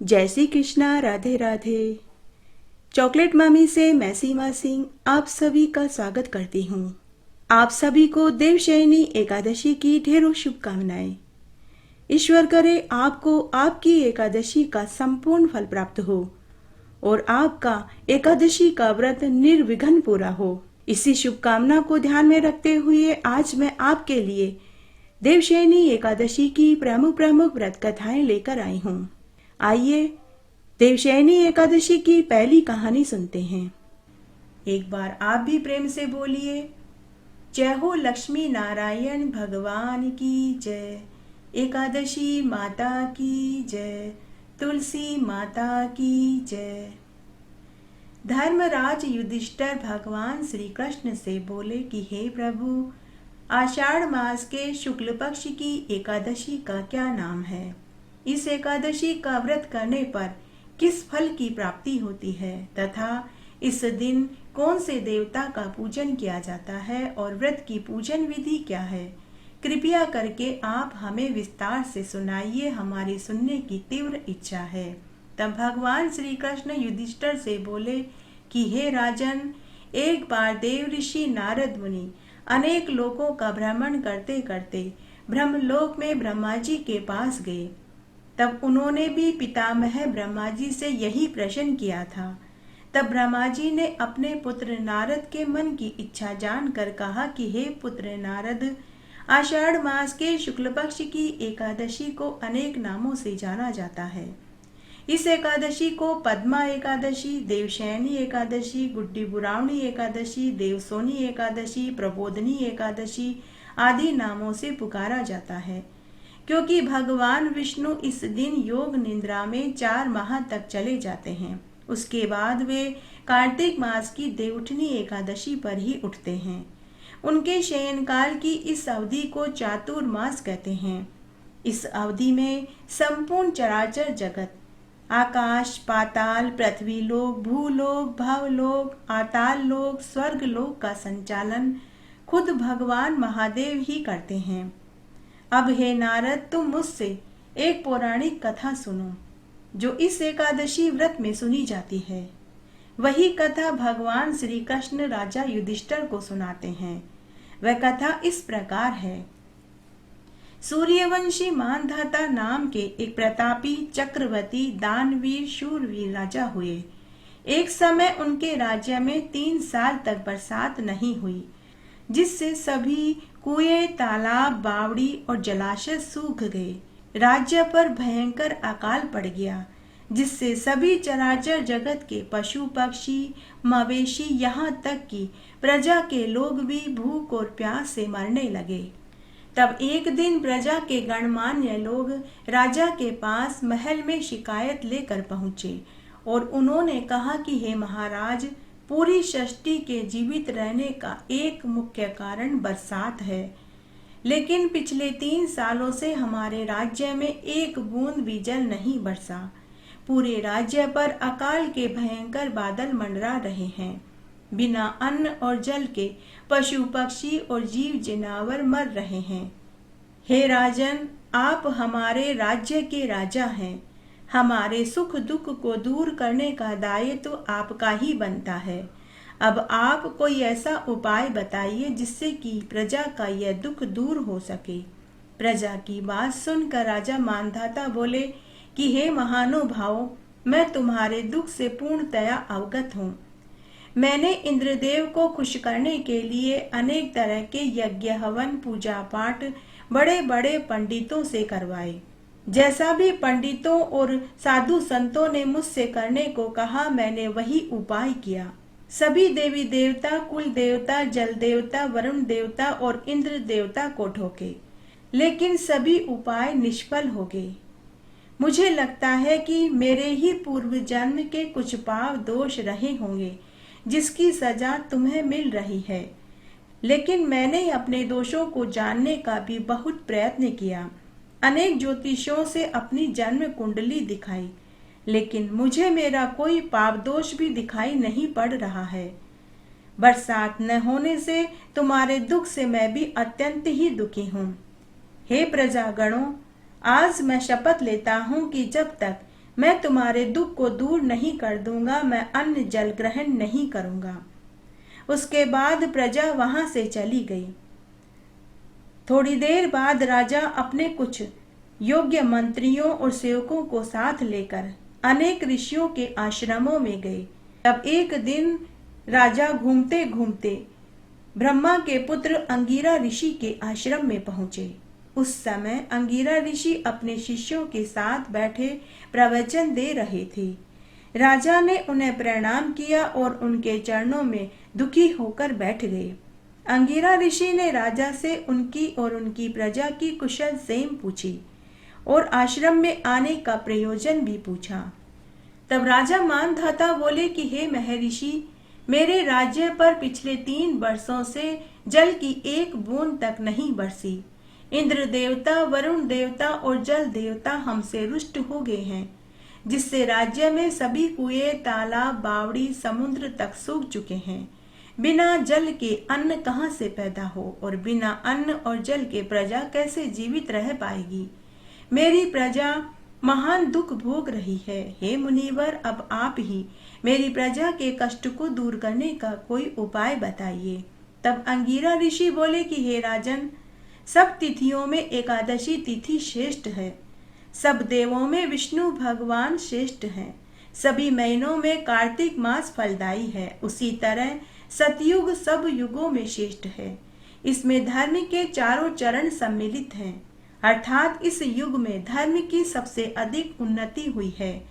जय श्री कृष्णा। राधे राधे। चॉकलेट मामी से मैं सीमा सिंह आप सभी का स्वागत करती हूँ। आप सभी को देवशयनी एकादशी की ढेरों शुभकामनाएं। ईश्वर करे आपको आपकी एकादशी का संपूर्ण फल प्राप्त हो और आपका एकादशी का व्रत निर्विघ्न पूरा हो। इसी शुभकामना को ध्यान में रखते हुए आज मैं आपके लिए देवशयनी एकादशी की प्रमुख प्रमुख व्रत कथाएं लेकर आई हूँ। आइए देवशयनी एकादशी की पहली कहानी सुनते हैं। एक बार आप भी प्रेम से बोलिए, जय हो लक्ष्मी नारायण भगवान की जय, एकादशी माता की जय, तुलसी माता की जय। धर्मराज युधिष्ठिर भगवान श्री कृष्ण से बोले कि हे प्रभु, आषाढ़ मास के शुक्ल पक्ष की एकादशी का क्या नाम है? इस एकादशी का व्रत करने पर किस फल की प्राप्ति होती है तथा इस दिन कौन से देवता का पूजन किया जाता है और व्रत की पूजन विधि क्या है? कृपया करके आप हमें विस्तार से सुनाइए, हमारी सुनने की तीव्र इच्छा है। तब भगवान श्री कृष्ण युधिष्ठिर से बोले कि हे राजन, एक बार देव ऋषि नारद मुनि अनेक लोकों का भ्रमण करते करते ब्रह्मलोक में ब्रह्मा जी के पास गए। तब उन्होंने भी पितामह ब्रह्मा जी से यही प्रश्न किया था। तब ब्रह्मा जी ने अपने पुत्र नारद के मन की इच्छा जानकर कहा कि हे पुत्र नारद, आषाढ़ मास के शुक्ल पक्ष की एकादशी को अनेक नामों से जाना जाता है। इस एकादशी को पद्मा एकादशी, देवशयनी एकादशी, गुड्डी बुरावनी एकादशी, देवसोनी एकादशी, प्रबोधनी एकादशी आदि नामों से पुकारा जाता है, क्योंकि भगवान विष्णु इस दिन योग निद्रा में 4 माह तक चले जाते हैं। उसके बाद वे कार्तिक मास की देवउठनी एकादशी पर ही उठते हैं। उनके शयन काल की इस अवधि को चातुर्मास कहते हैं। इस अवधि में संपूर्ण चराचर जगत, आकाश, पाताल, पृथ्वी लोक, भूलोक, भवलोक, आताल लोक, स्वर्ग लोक का संचालन खुद भगवान महादेव ही करते हैं। अब हे नारद, तुम मुझसे एक पौराणिक कथा सुनो जो इस एकादशी व्रत में सुनी जाती है। वही कथा भगवान श्री कृष्ण राजा युधिष्ठिर को सुनाते हैं। वह कथा इस प्रकार है। सूर्यवंशी मानधाता नाम के एक प्रतापी, चक्रवर्ती, दानवीर, शूरवीर राजा हुए। एक समय उनके राज्य में 3 साल तक बरसात नहीं हुई, जिससे सभी कुएं, तालाब, बावड़ी और जलाशय सूख गए। राज्य पर भयंकर अकाल पड़ गया, जिससे सभी चराचर जगत के पशु पक्षी, मवेशी, यहाँ तक कि प्रजा के लोग भी भूख और प्यास से मरने लगे। तब एक दिन प्रजा के गणमान्य लोग राजा के पास महल में शिकायत लेकर पहुंचे और उन्होंने कहा कि हे महाराज, पूरी सृष्टि के जीवित रहने का एक मुख्य कारण बरसात है, लेकिन पिछले 3 सालों से हमारे राज्य में एक बूंद भी जल नहीं बरसा। पूरे राज्य पर अकाल के भयंकर बादल मंडरा रहे हैं। बिना अन्न और जल के पशु पक्षी और जीव जनावर मर रहे हैं। हे राजन, आप हमारे राज्य के राजा हैं। हमारे सुख दुख को दूर करने का दायित्व तो आपका ही बनता है। अब आप कोई ऐसा उपाय बताइए जिससे कि प्रजा का यह दुख दूर हो सके। प्रजा की बात सुनकर राजा मानधाता बोले कि हे महानुभावों, मैं तुम्हारे दुख से पूर्णतया अवगत हूँ। मैंने इंद्रदेव को खुश करने के लिए अनेक तरह के यज्ञ, हवन, पूजा पाठ बड़े बड़े पंडितों से करवाए। जैसा भी पंडितों और साधु संतों ने मुझसे करने को कहा, मैंने वही उपाय किया। सभी देवी देवता, कुल देवता, जल देवता, वरुण देवता और इंद्र देवता को ठोके, लेकिन सभी उपाय निष्फल हो गए। मुझे लगता है कि मेरे ही पूर्व जन्म के कुछ पाप दोष रहे होंगे, जिसकी सजा तुम्हें मिल रही है। लेकिन मैंने अपने दोषों को जानने का भी बहुत प्रयत्न किया। अनेक ज्योतिषों से अपनी जन्म कुंडली दिखाई, लेकिन मुझे मेरा कोई पाप दोष भी दिखाई नहीं पड़ रहा है। बरसात न होने से तुम्हारे दुख से मैं भी अत्यंत ही दुखी हूँ। हे प्रजागणों, आज मैं शपथ लेता हूँ कि जब तक मैं तुम्हारे दुख को दूर नहीं कर दूंगा, मैं अन्न जल ग्रहण नहीं करूंगा। उसके बाद प्रजा वहां से चली गई। थोड़ी देर बाद राजा अपने कुछ योग्य मंत्रियों और सेवकों को साथ लेकर अनेक ऋषियों के आश्रमों में गए। तब एक दिन राजा घूमते घूमते ब्रह्मा के पुत्र अंगिरा ऋषि के आश्रम में पहुंचे। उस समय अंगिरा ऋषि अपने शिष्यों के साथ बैठे प्रवचन दे रहे थे। राजा ने उन्हें प्रणाम किया और उनके चरणों में दुखी होकर बैठ गए। अंगिरा ऋषि ने राजा से उनकी और उनकी प्रजा की कुशल क्षेम पूछी और आश्रम में आने का प्रयोजन भी पूछा। तब राजा मानधाता बोले कि हे महर्षि, मेरे राज्य पर पिछले 3 वर्षों से जल की एक बूंद तक नहीं बरसी। इंद्र देवता, वरुण देवता और जल देवता हमसे रुष्ट हो गए हैं, जिससे राज्य में सभी कुएं, तालाब, बावड़ी, समुद्र तक सूख चुके हैं। बिना जल के अन्न कहाँ से पैदा हो और बिना अन्न और जल के प्रजा कैसे जीवित रह पाएगी। मेरी प्रजा महान दुख भोग रही है। हे मुनिवर, अब आप ही मेरी प्रजा के कष्ट को दूर करने का कोई उपाय बताइए। तब अंगिरा ऋषि बोले कि हे राजन, सब तिथियों में एकादशी तिथि श्रेष्ठ है। सब देवों में विष्णु भगवान श्रेष्ठ हैं। सभी महीनों में कार्तिक मास फलदायी है। उसी तरह सतयुग सब युगों में श्रेष्ठ है। इसमें धर्म के चारों चरण सम्मिलित हैं, अर्थात इस युग में धर्म की सबसे अधिक उन्नति हुई है।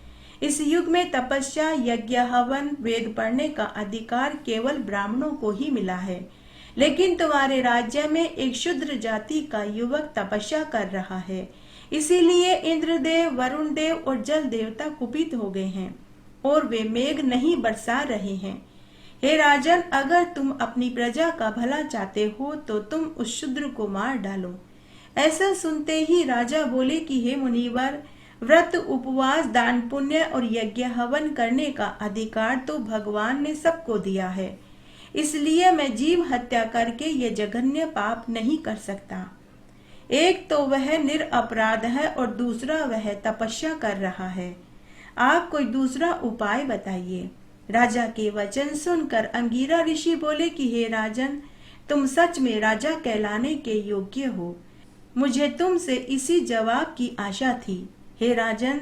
इस युग में तपस्या, यज्ञ, हवन, वेद पढ़ने का अधिकार केवल ब्राह्मणों को ही मिला है। लेकिन तुम्हारे राज्य में एक शूद्र जाति का युवक तपस्या कर रहा है, इसीलिए इंद्रदेव, वरुण देव और जल देवता कुपित हो गए हैं और वे मेघ नहीं बरसा रहे हैं। हे राजन, अगर तुम अपनी प्रजा का भला चाहते हो तो तुम उस शूद्र को मार डालो। ऐसा सुनते ही राजा बोले कि हे मुनिवर, व्रत, उपवास, दान पुण्य और यज्ञ हवन करने का अधिकार तो भगवान ने सबको दिया है, इसलिए मैं जीव हत्या करके ये जघन्य पाप नहीं कर सकता। एक तो वह निरपराध है और दूसरा वह तपस्या कर रहा है। आप कोई दूसरा उपाय बताइए। राजा के वचन सुनकर अंगिरा ऋषि बोले कि हे राजन, तुम सच में राजा कहलाने के योग्य हो। मुझे तुमसे इसी जवाब की आशा थी। हे राजन,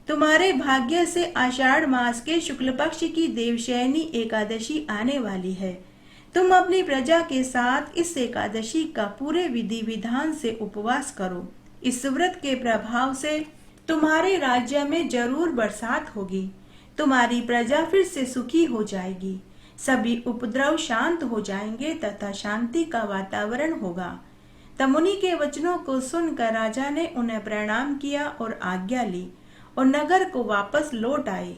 तुम्हारे भाग्य से आषाढ़ मास के शुक्ल पक्ष की देवशयनी एकादशी आने वाली है। तुम अपनी प्रजा के साथ इस एकादशी का पूरे विधि विधान से उपवास करो। इस व्रत के प्रभाव से तुम्हारे राज्य में जरूर बरसात होगी। तुम्हारी प्रजा फिर से सुखी हो जाएगी। सभी उपद्रव शांत हो जाएंगे तथा शांति का वातावरण होगा। तब मुनि के वचनों को सुनकर राजा ने उन्हें प्रणाम किया और आज्ञा ली और नगर को वापस लौट आए।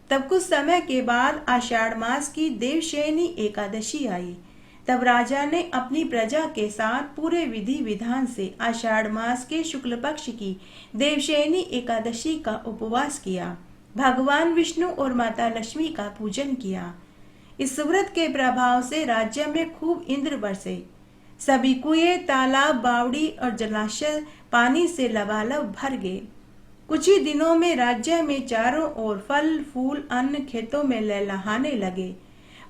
तब कुछ समय के बाद आषाढ़ मास की देवशयनी एकादशी आई। तब राजा ने अपनी प्रजा के साथ पूरे विधि विधान से आषाढ़ मास के शुक्ल पक्ष की देवशयनी एकादशी का उपवास किया। भगवान विष्णु और माता लक्ष्मी का पूजन किया। इस व्रत के प्रभाव से राज्य में खूब इंद्र बरसे। सभी कुएं, तालाब, बावड़ी और जलाशय पानी से लबालब भर गए। कुछ ही दिनों में राज्य में चारों ओर फल, फूल, अन्न खेतों में लहलहाने लगे।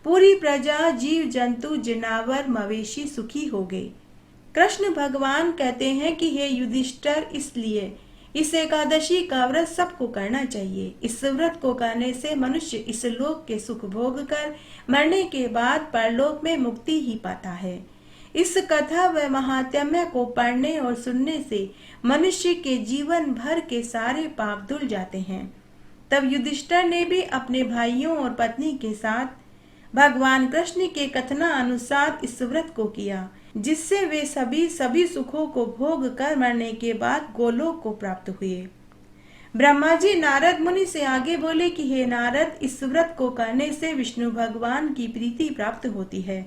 पूरी प्रजा, जीव जंतु, जनावर, मवेशी सुखी हो गए। कृष्ण भगवान कहते हैं कि हे युधिष्ठिर, इसलिए इस एकादशी का व्रत सबको करना चाहिए। इस व्रत को करने से मनुष्य इस लोक के सुख भोग कर मरने के बाद परलोक में मुक्ति ही पाता है। इस कथा व महात्म्य को पढ़ने और सुनने से मनुष्य के जीवन भर के सारे पाप धुल जाते हैं। तब युधिष्ठिर ने भी अपने भाइयों और पत्नी के साथ भगवान कृष्ण के कथना अनुसार इस व्रत को किया, जिससे वे सभी सुखों को भोग कर मरने के बाद गोलोक को प्राप्त हुए। ब्रह्मा जी नारद मुनि से आगे बोले कि हे नारद, इस व्रत को करने से विष्णु भगवान की प्रीति प्राप्त होती है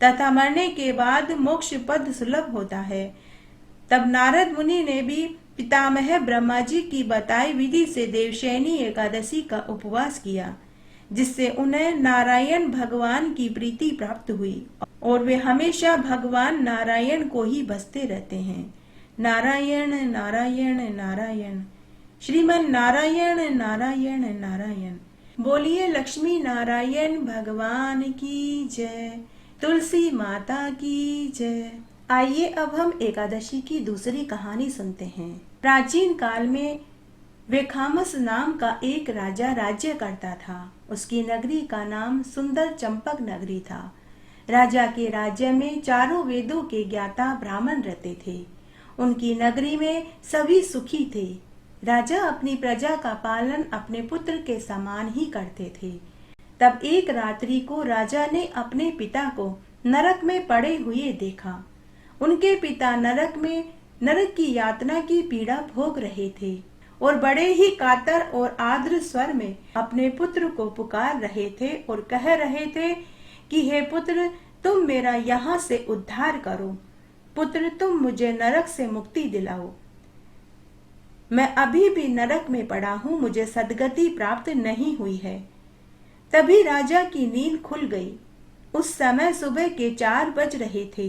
तथा मरने के बाद मोक्ष पद सुलभ होता है। तब नारद मुनि ने भी पितामह ब्रह्मा जी की बताई विधि से देवशयनी एकादशी का उपवास किया, जिससे उन्हें नारायण भगवान की प्रीति प्राप्त हुई और वे हमेशा भगवान नारायण को ही भजते रहते हैं। नारायण नारायण नारायण। श्रीमन नारायण नारायण नारायण। बोलिए लक्ष्मी नारायण भगवान की जय, तुलसी माता की जय। आइए अब हम एकादशी की दूसरी कहानी सुनते हैं। प्राचीन काल में वेखामस नाम का एक राजा राज्य करता था। उसकी नगरी का नाम सुंदर चंपक नगरी था। राजा के राज्य में चारों वेदों के ज्ञाता ब्राह्मण रहते थे। उनकी नगरी में सभी सुखी थे। राजा अपनी प्रजा का पालन अपने पुत्र के समान ही करते थे। तब एक रात्रि को राजा ने अपने पिता को नरक में पड़े हुए देखा। उनके पिता नरक की यातना की पीड़ा भोग रहे थे और बड़े ही कातर और आर्द्र स्वर में अपने पुत्र को पुकार रहे थे और कह रहे थे कि हे पुत्र, तुम मेरा यहाँ से उद्धार करो। पुत्र, तुम मुझे नरक से मुक्ति दिलाओ। मैं अभी भी नरक में पड़ा हूँ, मुझे सद्गति प्राप्त नहीं हुई है। तभी राजा की नींद खुल गई। उस समय सुबह के 4 बज रहे थे।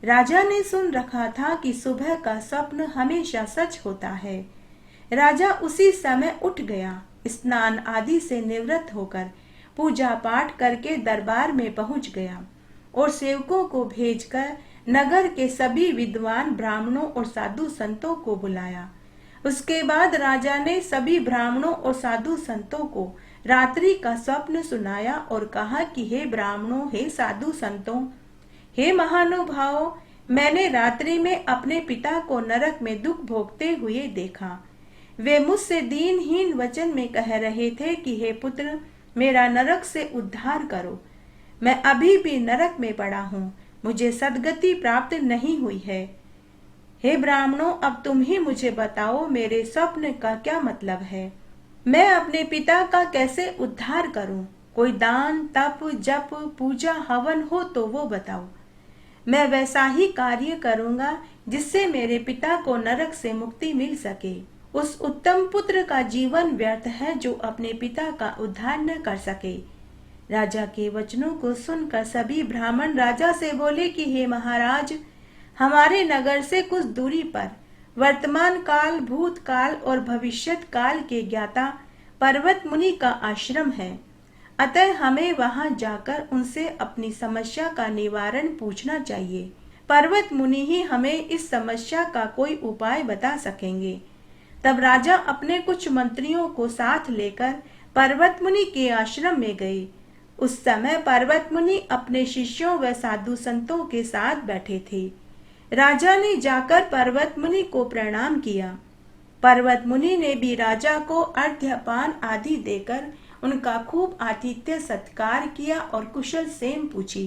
राजा ने सुन रखा था कि सुबह का स्वप्न हमेशा सच होता है। राजा उसी समय उठ गया। स्नान आदि से निवृत्त होकर पूजा पाठ करके दरबार में पहुंच गया और सेवकों को भेजकर नगर के सभी विद्वान ब्राह्मणों और साधु संतों को बुलाया। उसके बाद राजा ने सभी ब्राह्मणों और साधु संतों को रात्रि का स्वप्न सुनाया और कहा कि हे ब्राह्मणों, हे साधु संतों, हे महानुभावों, मैंने रात्रि में अपने पिता को नरक में दुख भोगते हुए देखा। वे मुझसे दीनहीन वचन में कह रहे थे कि हे पुत्र, मेरा नरक से उद्धार करो। मैं अभी भी नरक में पड़ा हूँ, मुझे सद्गति प्राप्त नहीं हुई है। हे ब्राह्मणों, अब तुम ही मुझे बताओ, मेरे स्वप्न का क्या मतलब है? मैं अपने पिता का कैसे उद्धार करूं? कोई दान, तप, जप, पूजा, हवन हो तो वो बताओ। मैं वैसा ही कार्य करूंगा जिससे मेरे पिता को नरक से मुक्ति मिल सके। उस उत्तम पुत्र का जीवन व्यर्थ है जो अपने पिता का उद्धार न कर सके। राजा के वचनों को सुनकर सभी ब्राह्मण राजा से बोले कि हे महाराज, हमारे नगर से कुछ दूरी पर वर्तमान काल, भूतकाल और भविष्यत काल के ज्ञाता पर्वत मुनि का आश्रम है। अतः हमें वहां जाकर उनसे अपनी समस्या का निवारण पूछना चाहिए। पर्वत मुनि ही हमें इस समस्या का कोई उपाय बता सकेंगे। तब राजा अपने कुछ मंत्रियों को साथ लेकर पर्वत मुनि के आश्रम में गए। उस समय पर्वत मुनि अपने शिष्यों व साधु संतों के साथ बैठे थे। राजा ने जाकर पर्वत मुनि को प्रणाम किया। पर्वत मुनि ने भी राजा को अर्घ्यपान आदि देकर उनका खूब आतिथ्य सत्कार किया और कुशल सेम पूछी।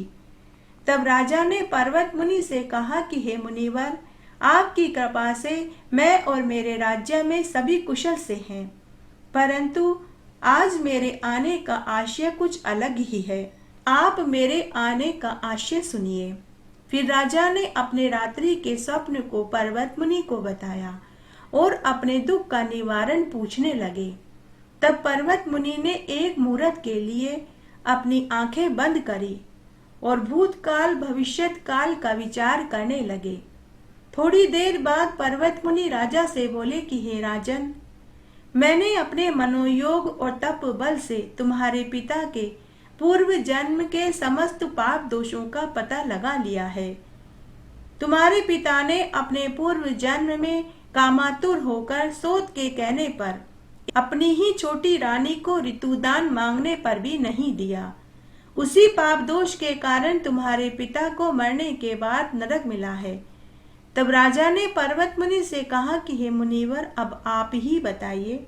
तब राजा ने पर्वत मुनि से कहा कि हे मुनिवर, आपकी कृपा से मैं और मेरे राज्य में सभी कुशल से हैं, परंतु आज मेरे आने का आशय कुछ अलग ही है। आप मेरे आने का आशय सुनिए। फिर राजा ने अपने रात्रि के स्वप्न को पर्वत मुनि को बताया और अपने दुख का निवारण पूछने लगे। तब पर्वत मुनि ने एक मुहूर्त के लिए अपनी आंखें बंद करी और भूतकाल भविष्यत काल का विचार करने लगे। थोड़ी देर बाद पर्वत मुनि राजा से बोले कि हे राजन, मैंने अपने मनोयोग और तप बल से तुम्हारे पिता के पूर्व जन्म के समस्त पाप दोषों का पता लगा लिया है। तुम्हारे पिता ने अपने पूर्व जन्म में कामातुर होकर सोत के कहने पर अपनी ही छोटी रानी को ऋतुदान मांगने पर भी नहीं दिया। उसी पाप दोष के कारण तुम्हारे पिता को मरने के बाद नरक मिला है। तब राजा ने पर्वत मुनि से कहा कि हे मुनिवर, अब आप ही बताइए,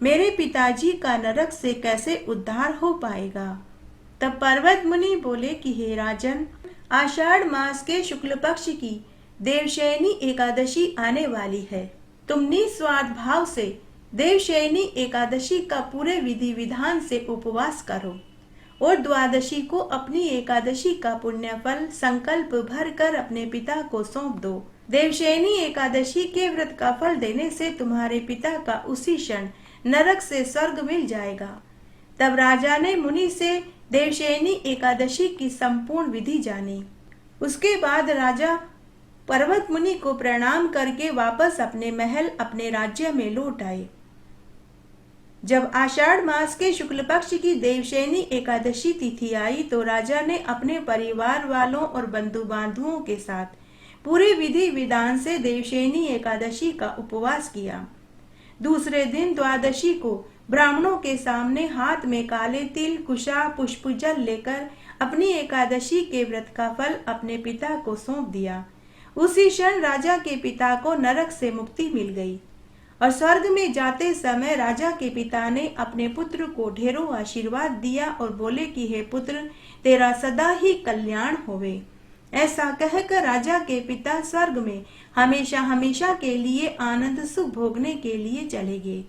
मेरे पिताजी का नरक से कैसे उद्धार हो पाएगा? तब पर्वत मुनि बोले कि हे राजन, आषाढ़ मास के शुक्ल पक्ष की देवशयनी एकादशी आने वाली है। तुम निस्वार्थ भाव से देवशयनी एकादशी का पूरे विधि विधान से उपवास करो और द्वादशी को अपनी एकादशी का पुण्य फल संकल्प भर कर अपने पिता को सौंप दो। देवशयनी एकादशी के व्रत का फल देने से तुम्हारे पिता का उसी क्षण नरक से स्वर्ग मिल जाएगा। तब राजा ने मुनि से देवशयनी एकादशी की संपूर्ण विधि जानी। उसके बाद राजा पर्वत मुनि को प्रणाम करके वापस अपने महल अपने राज्य में लौट आए। जब आषाढ़ मास के शुक्ल पक्ष की देवशयनी एकादशी तिथि आई तो राजा ने अपने परिवार वालों और बंधु बांधवों के साथ पूरे विधि विधान से देवशयनी एकादशी का उपवास किया। दूसरे दिन द्वादशी को ब्राह्मणों के सामने हाथ में काले तिल, कुशा, पुष्प जल लेकर अपनी एकादशी के व्रत का फल अपने पिता को सौंप दिया। उसी क्षण राजा के पिता को नरक से मुक्ति मिल गई और स्वर्ग में जाते समय राजा के पिता ने अपने पुत्र को ढेरों आशीर्वाद दिया और बोले कि हे पुत्र, तेरा सदा ही कल्याण होवे। ऐसा कहकर राजा के पिता स्वर्ग में हमेशा हमेशा के लिए आनंद सुख भोगने के लिए चले गए।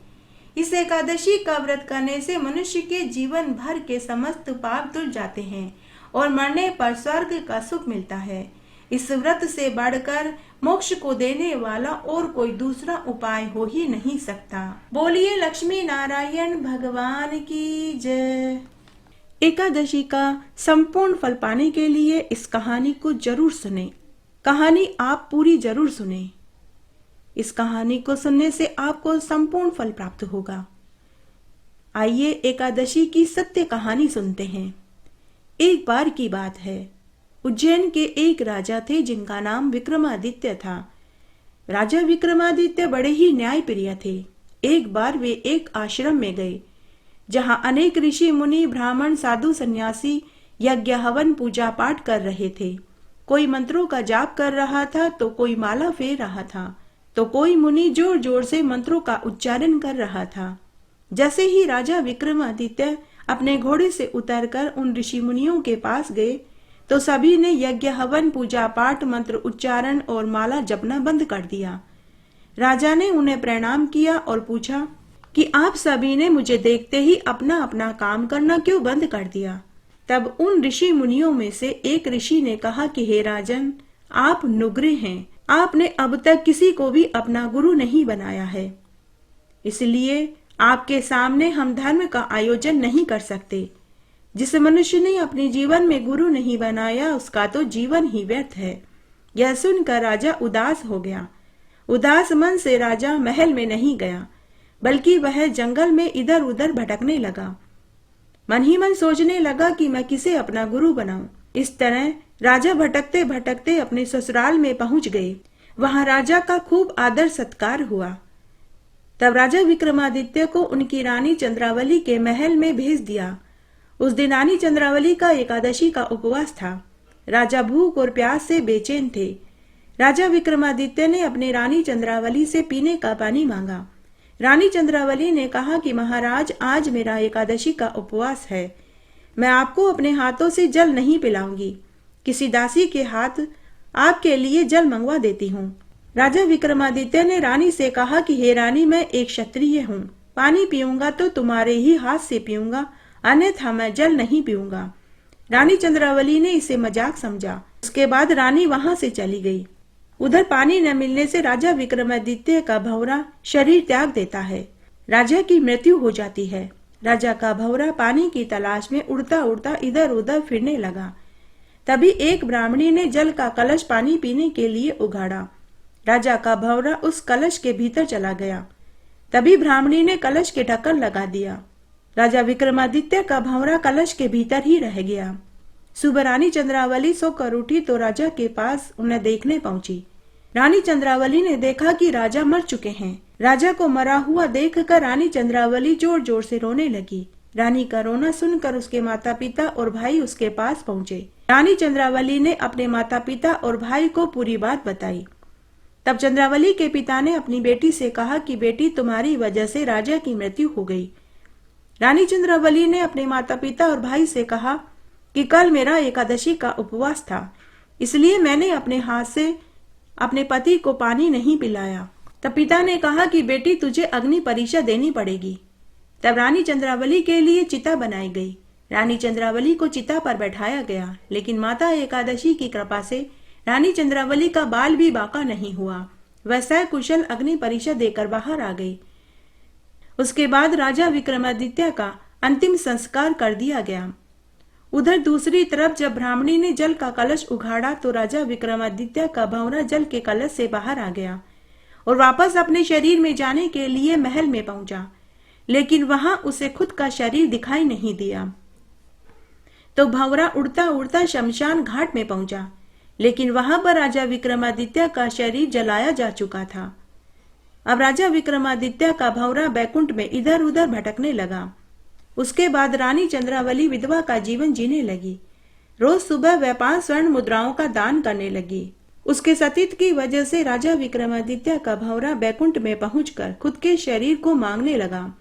इस एकादशी का व्रत करने से मनुष्य के जीवन भर के समस्त पाप धुल जाते हैं और मरने पर स्वर्ग का सुख मिलता है। इस व्रत से बढ़कर मोक्ष को देने वाला और कोई दूसरा उपाय हो ही नहीं सकता। बोलिए लक्ष्मी नारायण भगवान की जय। एकादशी का संपूर्ण फल पाने के लिए इस कहानी को जरूर सुने। कहानी आप पूरी जरूर सुने। इस कहानी को सुनने से आपको संपूर्ण फल प्राप्त होगा। आइए एकादशी की सत्य कहानी सुनते हैं। एक बार की बात है, उज्जैन के एक राजा थे जिनका नाम विक्रमादित्य था। राजा विक्रमादित्य बड़े ही न्यायप्रिय थे। एक बार वे एक आश्रम में गए जहां अनेक ऋषि मुनि ब्राह्मण साधु सन्यासी यज्ञ हवन पूजा पाठ कर रहे थे। कोई मंत्रों का जाप कर रहा था तो कोई माला फेर रहा था तो कोई मुनि जोर जोर से मंत्रों का उच्चारण कर रहा था। जैसे ही राजा विक्रमादित्य अपने घोड़े से उतरकर उन ऋषि मुनियों के पास गए तो सभी ने यज्ञ हवन पूजा पाठ मंत्र उच्चारण और माला जपना बंद कर दिया। राजा ने उन्हें प्रणाम किया और पूछा कि आप सभी ने मुझे देखते ही अपना अपना काम करना क्यों बंद कर दिया। तब उन ऋषि मुनियों में से एक ऋषि ने कहा कि हे राजन, आप नुग्रे हैं। आपने अब तक किसी को भी अपना गुरु नहीं बनाया है, इसलिए आपके सामने हम धर्म का आयोजन नहीं कर सकते। जिस मनुष्य ने अपने जीवन में गुरु नहीं बनाया उसका तो जीवन ही व्यर्थ है। यह सुनकर राजा उदास हो गया। उदास मन से राजा महल में नहीं गया बल्कि वह जंगल में इधर उधर भटकने लगा। मन ही मन सोचने लगा कि मैं किसे अपना गुरु बनाऊं। इस तरह राजा भटकते भटकते अपने ससुराल में पहुंच गए। वहां राजा का खूब आदर सत्कार हुआ। तब राजा विक्रमादित्य को उनकी रानी चंद्रावली के महल में भेज दिया। उस दिन रानी चंद्रावली का एकादशी का उपवास था। राजा भूख और प्यास से बेचैन थे। राजा विक्रमादित्य ने अपनी रानी चंद्रावली से पीने का पानी मांगा। रानी चंद्रावली ने कहा कि महाराज, आज मेरा एकादशी का उपवास है, मैं आपको अपने हाथों से जल नहीं पिलाऊंगी। किसी दासी के हाथ आपके लिए जल मंगवा देती हूँ। राजा विक्रमादित्य ने रानी से कहा कि हे रानी, मैं एक क्षत्रिय हूँ, पानी पीऊंगा तो तुम्हारे ही हाथ से पीऊंगा, अन्यथा मैं जल नहीं पीऊंगा। रानी चंद्रावली ने इसे मजाक समझा। उसके बाद रानी वहां से चली गई। उधर पानी न मिलने से राजा विक्रमादित्य का भंवरा शरीर त्याग देता है। राजा की मृत्यु हो जाती है। राजा का भंवरा पानी की तलाश में उड़ता उड़ता इधर उधर फिरने लगा। तभी एक ब्राह्मणी ने जल का कलश पानी पीने के लिए उगाड़ा। राजा का भंवरा उस कलश के भीतर चला गया। तभी ब्राह्मणी ने कलश के ढक्कन लगा दिया। राजा विक्रमादित्य का भंवरा कलश के भीतर ही रह गया। सुबह रानी चंद्रावली सोकर उठी तो राजा के पास उन्हें देखने पहुंची। रानी चंद्रावली ने देखा कि राजा मर चुके हैं। राजा को मरा हुआ देखकर रानी चंद्रावली जोर जोर से रोने लगी। रानी का रोना सुनकर उसके माता पिता और भाई उसके पास पहुंचे। रानी चंद्रावली ने अपने माता पिता और भाई को पूरी बात बताई। तब चंद्रावली के पिता ने अपनी बेटी से कहा कि बेटी, तुम्हारी वजह से राजा की मृत्यु हो गई। रानी चंद्रावली ने अपने माता पिता और भाई से कहा कि कल मेरा एकादशी का उपवास था, इसलिए मैंने अपने हाथ से अपने पति को पानी नहीं पिलाया। तब पिता ने कहा कि बेटी, तुझे अग्नि परीक्षा देनी पड़ेगी। तब रानी चंद्रावली के लिए चिता बनाई गई। रानी चंद्रावली को चिता पर बैठाया गया, लेकिन माता एकादशी की कृपा से रानी चंद्रावली का बाल भी बांका नहीं हुआ। वह सकुशल अग्नि परीक्षा देकर बाहर आ गई। उसके बाद राजा विक्रमादित्य का अंतिम संस्कार कर दिया गया। उधर दूसरी तरफ जब ब्राह्मणी ने जल का कलश उघाड़ा तो राजा विक्रमादित्य का भंवरा जल के कलश से बाहर आ गया और वापस अपने शरीर में जाने के लिए महल में पहुंचा, लेकिन वहां उसे खुद का शरीर दिखाई नहीं दिया। तो भंवरा उड़ता उड़ता शमशान घाट में पहुंचा, लेकिन वहां पर राजा विक्रमादित्य का शरीर जलाया जा चुका था। अब राजा विक्रमादित्य का भंवरा बैकुंठ में इधर उधर भटकने लगा। उसके बाद रानी चंद्रावली विधवा का जीवन जीने लगी। रोज सुबह वह 5 स्वर्ण मुद्राओं का दान करने लगी। उसके सतीत्व की वजह से राजा विक्रमादित्य का भंवरा बैकुंठ में पहुंचकर खुद के शरीर को मांगने लगा।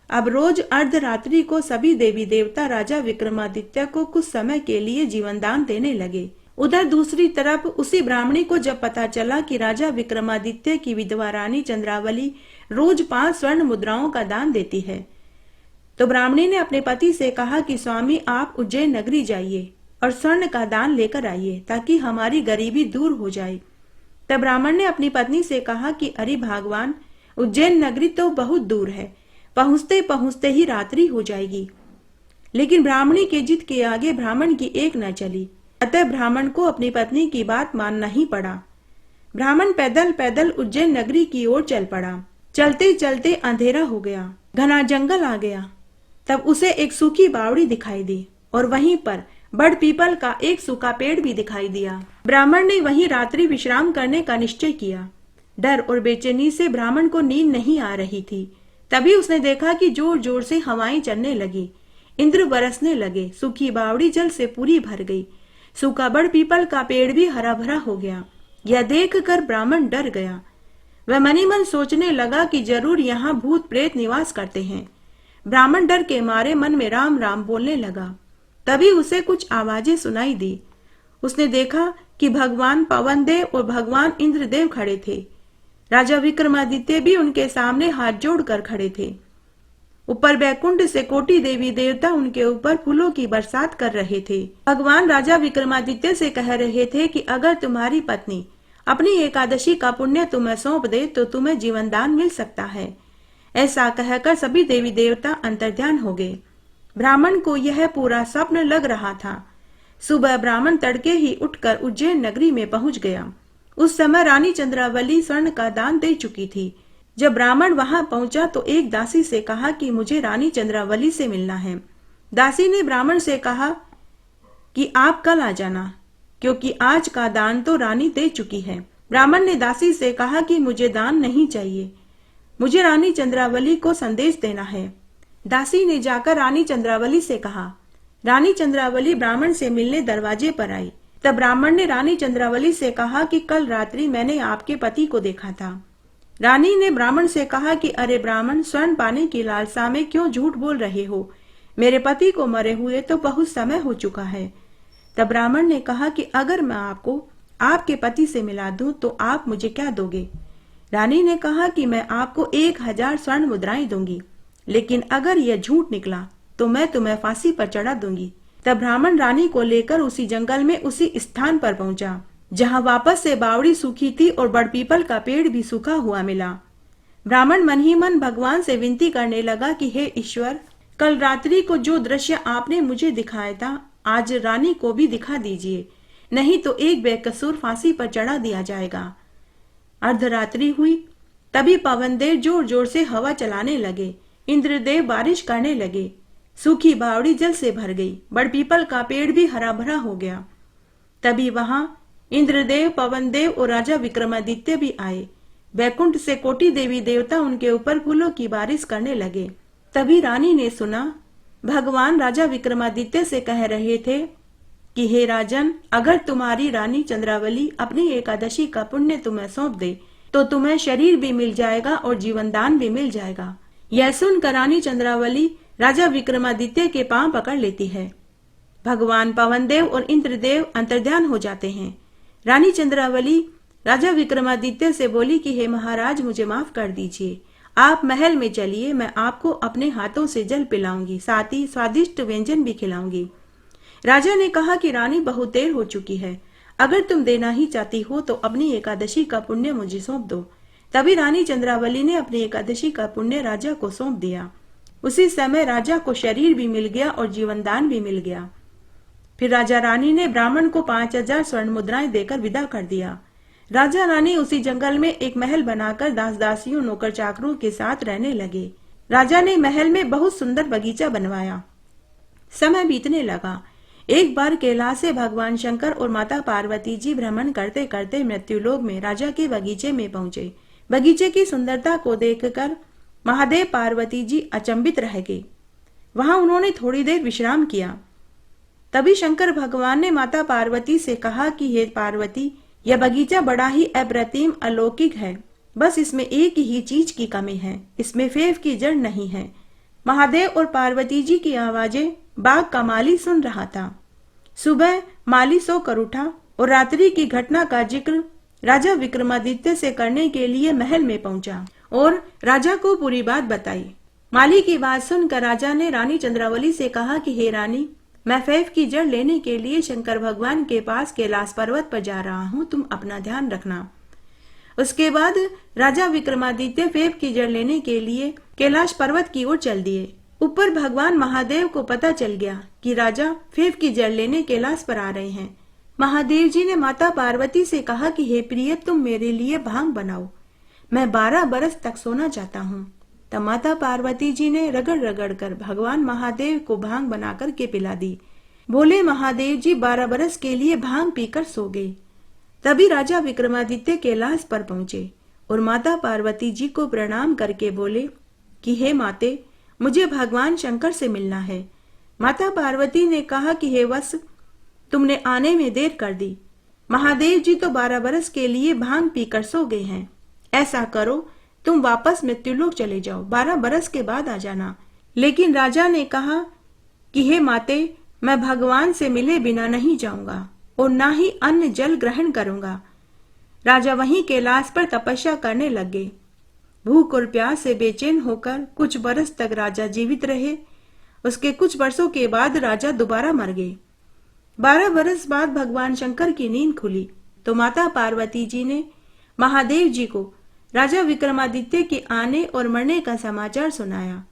अब रोज अर्धरात्रि को सभी देवी देवता राजा विक्रमादित्य को कुछ समय के लिए जीवन दान देने लगे। उधर दूसरी तरफ उसी ब्राह्मणी को जब पता चला कि राजा विक्रमादित्य की विधवा रानी चंद्रावली रोज 5 स्वर्ण मुद्राओं का दान देती है, तो ब्राह्मणी ने अपने पति से कहा कि स्वामी, आप उज्जैन नगरी जाइए और स्वर्ण का दान लेकर आइए ताकि हमारी गरीबी दूर हो जाए। तब ब्राह्मण ने अपनी पत्नी से कहा कि अरे भगवान, उज्जैन नगरी तो बहुत दूर है, पहुंचते पहुंचते ही रात्रि हो जाएगी। लेकिन ब्राह्मणी के जिद के आगे ब्राह्मण की एक न चली, अतः ब्राह्मण को अपनी पत्नी की बात मानना ही पड़ा। ब्राह्मण पैदल पैदल उज्जैन नगरी की ओर चल पड़ा। चलते चलते अंधेरा हो गया, घना जंगल आ गया। तब उसे एक सूखी बावड़ी दिखाई दी और वहीं पर बड़ पीपल का एक सूखा पेड़ भी दिखाई दिया। ब्राह्मण ने वहीं रात्रि विश्राम करने का निश्चय किया। डर और बेचैनी से ब्राह्मण को नींद नहीं आ रही थी। तभी उसने देखा कि जोर जोर से हवाएं चलने लगी, इंद्र बरसने लगे, सूखी बावड़ी जल से पूरी भर गई, सूखा बड़ पीपल का पेड़ भी हरा भरा हो गया। यह देखकर ब्राह्मण डर गया। वह मनी मन सोचने लगा कि जरूर यहाँ भूत प्रेत निवास करते हैं। ब्राह्मण डर के मारे मन में राम राम बोलने लगा। तभी उसे कुछ आवाजें सुनाई दी। उसने देखा कि भगवान पवनदेव और भगवान इंद्रदेव खड़े थे। राजा विक्रमादित्य भी उनके सामने हाथ जोड़कर खड़े थे। ऊपर बैकुंठ से कोटि देवी देवता उनके ऊपर फूलों की बरसात कर रहे थे। भगवान राजा विक्रमादित्य से कह रहे थे कि अगर तुम्हारी पत्नी अपनी एकादशी का पुण्य तुम्हें सौंप दे तो तुम्हें जीवन दान मिल सकता है। ऐसा कहकर सभी देवी देवता अंतर्ध्यान हो गए। ब्राह्मण को यह पूरा स्वप्न लग रहा था। सुबह ब्राह्मण तड़के ही उठकर उज्जैन नगरी में पहुंच गया। उस समय रानी चंद्रावली स्वर्ण का दान दे चुकी थी। जब ब्राह्मण वहां पहुंचा तो एक दासी से कहा कि मुझे रानी चंद्रावली से मिलना है। दासी ने ब्राह्मण से कहा कि आप कल आ जाना, क्योंकि आज का दान तो रानी दे चुकी है। ब्राह्मण ने दासी से कहा कि मुझे दान नहीं चाहिए, मुझे रानी चंद्रावली को संदेश देना है। दासी ने जाकर रानी चंद्रावली से कहा। रानी चंद्रावली ब्राह्मण से मिलने दरवाजे पर आई। तब ब्राह्मण ने रानी चंद्रावली से कहा कि कल रात्रि मैंने आपके पति को देखा था। रानी ने ब्राह्मण से कहा कि अरे ब्राह्मण, स्वर्ण पाने की लालसा में क्यों झूठ बोल रहे हो? मेरे पति को मरे हुए तो बहुत समय हो चुका है। तब ब्राह्मण ने कहा कि अगर मैं आपको आपके पति से मिला दूं तो आप मुझे क्या दोगे? रानी ने कहा कि मैं आपको 1000 स्वर्ण मुद्राएं दूंगी, लेकिन अगर यह झूठ निकला तो मैं तुम्हें फांसी पर चढ़ा दूंगी। तब ब्राह्मण रानी को लेकर उसी जंगल में उसी स्थान पर पहुंचा जहां वापस से बावड़ी सूखी थी और बड़ पीपल का पेड़ भी सूखा हुआ मिला। ब्राह्मण मन ही मन भगवान से विनती करने लगा कि हे ईश्वर, कल रात्रि को जो दृश्य आपने मुझे दिखाया था आज रानी को भी दिखा दीजिए, नहीं तो एक बेकसूर फांसी पर चढ़ा दिया जाएगा। अर्धरात्रि हुई, तभी पवनदेव जोर जोर से हवा चलाने लगे, इंद्रदेव बारिश करने लगे, सूखी बावड़ी जल से भर गई, बड़ पीपल का पेड़ भी हरा भरा हो गया। तभी वहां इंद्रदेव, पवनदेव और राजा विक्रमादित्य भी आए। बैकुंठ से कोटि देवी देवता उनके ऊपर फूलों की बारिश करने लगे। तभी रानी ने सुना भगवान राजा विक्रमादित्य से कह रहे थे कि हे राजन, अगर तुम्हारी रानी चंद्रावली अपनी एकादशी का पुण्य तुम्हें सौंप दे तो तुम्हें शरीर भी मिल जाएगा और जीवन दान भी मिल जाएगा। यह सुनकर रानी चंद्रावली राजा विक्रमादित्य के पांव पकड़ लेती है। भगवान पवनदेव और इंद्रदेव अंतर्ध्यान हो जाते हैं। रानी चंद्रावली राजा विक्रमादित्य से बोली कि हे महाराज, मुझे माफ कर दीजिए, आप महल में चलिए, मैं आपको अपने हाथों से जल पिलाऊंगी, साथ ही स्वादिष्ट व्यंजन भी खिलाऊंगी। राजा ने कहा कि रानी, बहुत देर हो चुकी है, अगर तुम देना ही चाहती हो तो अपनी एकादशी का पुण्य मुझे सौंप दो। तभी रानी चंद्रावली ने अपनी एकादशी का पुण्य राजा को सौंप दिया। उसी समय राजा को शरीर भी मिल गया और जीवन दान भी मिल गया। फिर राजा रानी ने ब्राह्मण को 5000 स्वर्ण मुद्राएं देकर विदा कर दिया। राजा रानी उसी जंगल में एक महल बनाकर दास दासियों नौकर चाकरों के साथ रहने लगे। राजा ने महल में बहुत सुंदर बगीचा बनवाया। समय बीतने लगा। एक बार कैलाश से भगवान शंकर और माता पार्वती जी भ्रमण करते करते मृत्युलोक में राजा के बगीचे में पहुंचे। बगीचे की सुंदरता को देखकर महादेव पार्वती जी अचंभित रह गए। वहां उन्होंने थोड़ी देर विश्राम किया। तभी शंकर भगवान ने माता पार्वती से कहा कि हे पार्वती, यह बगीचा बड़ा ही अप्रतिम अलौकिक है, बस इसमें एक ही चीज की कमी है, इसमें फेफ की जड़ नहीं है। महादेव और पार्वती जी की आवाजें बाग का माली सुन रहा था। सुबह माली सोकर उठा और रात्रि की घटना का जिक्र राजा विक्रमादित्य से करने के लिए महल में पहुंचा और राजा को पूरी बात बताई। माली की बात सुनकर राजा ने रानी चंद्रावली से कहा कि हे रानी, मैं फेफ की जड़ लेने के लिए शंकर भगवान के पास कैलाश पर्वत पर जा रहा हूँ, तुम अपना ध्यान रखना। उसके बाद राजा विक्रमादित्य फेफ की जड़ लेने के लिए कैलाश पर्वत की ओर चल दिए। ऊपर भगवान महादेव को पता चल गया कि राजा फेफ की जड़ लेने कैलाश पर आ रहे हैं। महादेव जी ने माता पार्वती से कहा कि हे प्रिय, तुम मेरे लिए भांग बनाओ, मैं 12 बरस तक सोना चाहता हूँ। तब माता पार्वती जी ने रगड़ रगड़ कर भगवान महादेव को भांग बना करके पिला दी। बोले महादेव जी 12 बरस के लिए भांग पीकर सो गए। तभी राजा विक्रमादित्य कैलाश पर पहुंचे और माता पार्वती जी को प्रणाम करके बोले कि हे माते, मुझे भगवान शंकर से मिलना है। माता पार्वती ने कहा कि हे वत्स, तुमने आने में देर कर दी। महादेव जी तो 12 बरस के लिए भांग पीकर सो गए हैं। ऐसा करो, तुम वापस मृत्युलोक चले जाओ, 12 बरस के बाद आ जाना। लेकिन राजा ने कहा कि हे माते, मैं भगवान से मिले बिना नहीं जाऊंगा और ना ही अन्न जल ग्रहण करूंगा। राजा वहीं कैलाश पर तपस्या करने लगे। भूख और प्यास से बेचैन होकर कुछ बरस तक राजा जीवित रहे। उसके कुछ वर्षों के बाद राजा दोबारा मर गए। 12 बरस बाद भगवान शंकर की नींद खुली तो माता पार्वती जी ने महादेव जी को राजा विक्रमादित्य के आने और मरने का समाचार सुनाया।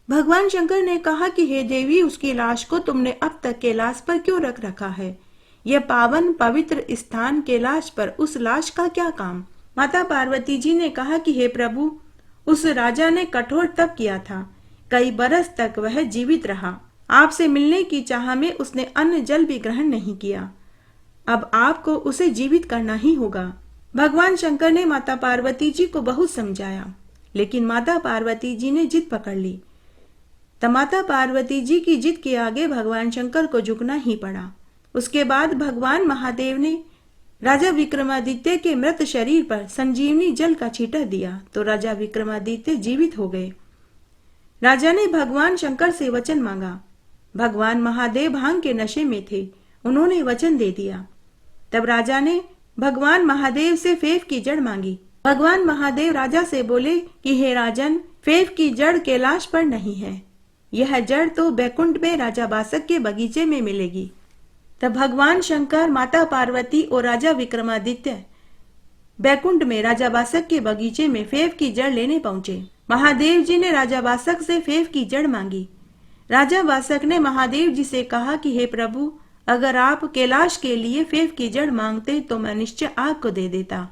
भगवान शंकर ने कहा कि हे देवी, उसकी लाश को तुमने अब तक कैलाश पर क्यों रख रखा है? यह पावन पवित्र स्थान कैलाश पर उस लाश का क्या काम? माता पार्वती जी ने कहा कि हे प्रभु, उस राजा ने कठोर तप किया था, कई बरस तक वह जीवित रहा। आपसे मिलने की चाह में उसने अन्न जल भी ग्रहण नहीं किया। अब आपको उसे जीवित करना ही होगा। भगवान शंकर ने माता पार्वती जी को बहुत समझाया, लेकिन माता पार्वती जी ने जिद पकड़ ली। तब माता पार्वती जी की जिद के आगे भगवान शंकर को झुकना ही पड़ा। उसके बाद भगवान महादेव ने राजा विक्रमादित्य के मृत शरीर पर संजीवनी जल का छींटा दिया तो राजा विक्रमादित्य जीवित हो गए। राजा ने भगवान शंकर से वचन मांगा। भगवान महादेव भांग के नशे में थे, उन्होंने वचन दे दिया। तब राजा ने भगवान महादेव से फेफ की जड़ मांगी। भगवान महादेव राजा से बोले कि हे राजन, फेफ की जड़ कैलाश पर नहीं है, यह जड़ तो बैकुंठ में राजा बासक के बगीचे में मिलेगी। तब भगवान शंकर, माता पार्वती और राजा विक्रमादित्य बैकुंठ में राजा बासक के बगीचे में फेफ की जड़ लेने पहुंचे। महादेव जी ने राजा बासक से फेफ की जड़ मांगी। राजा बासक ने महादेव जी से कहा कि हे प्रभु, अगर आप कैलाश के लिए फेफ की जड़ मांगते तो मैं निश्चय आपको दे देता,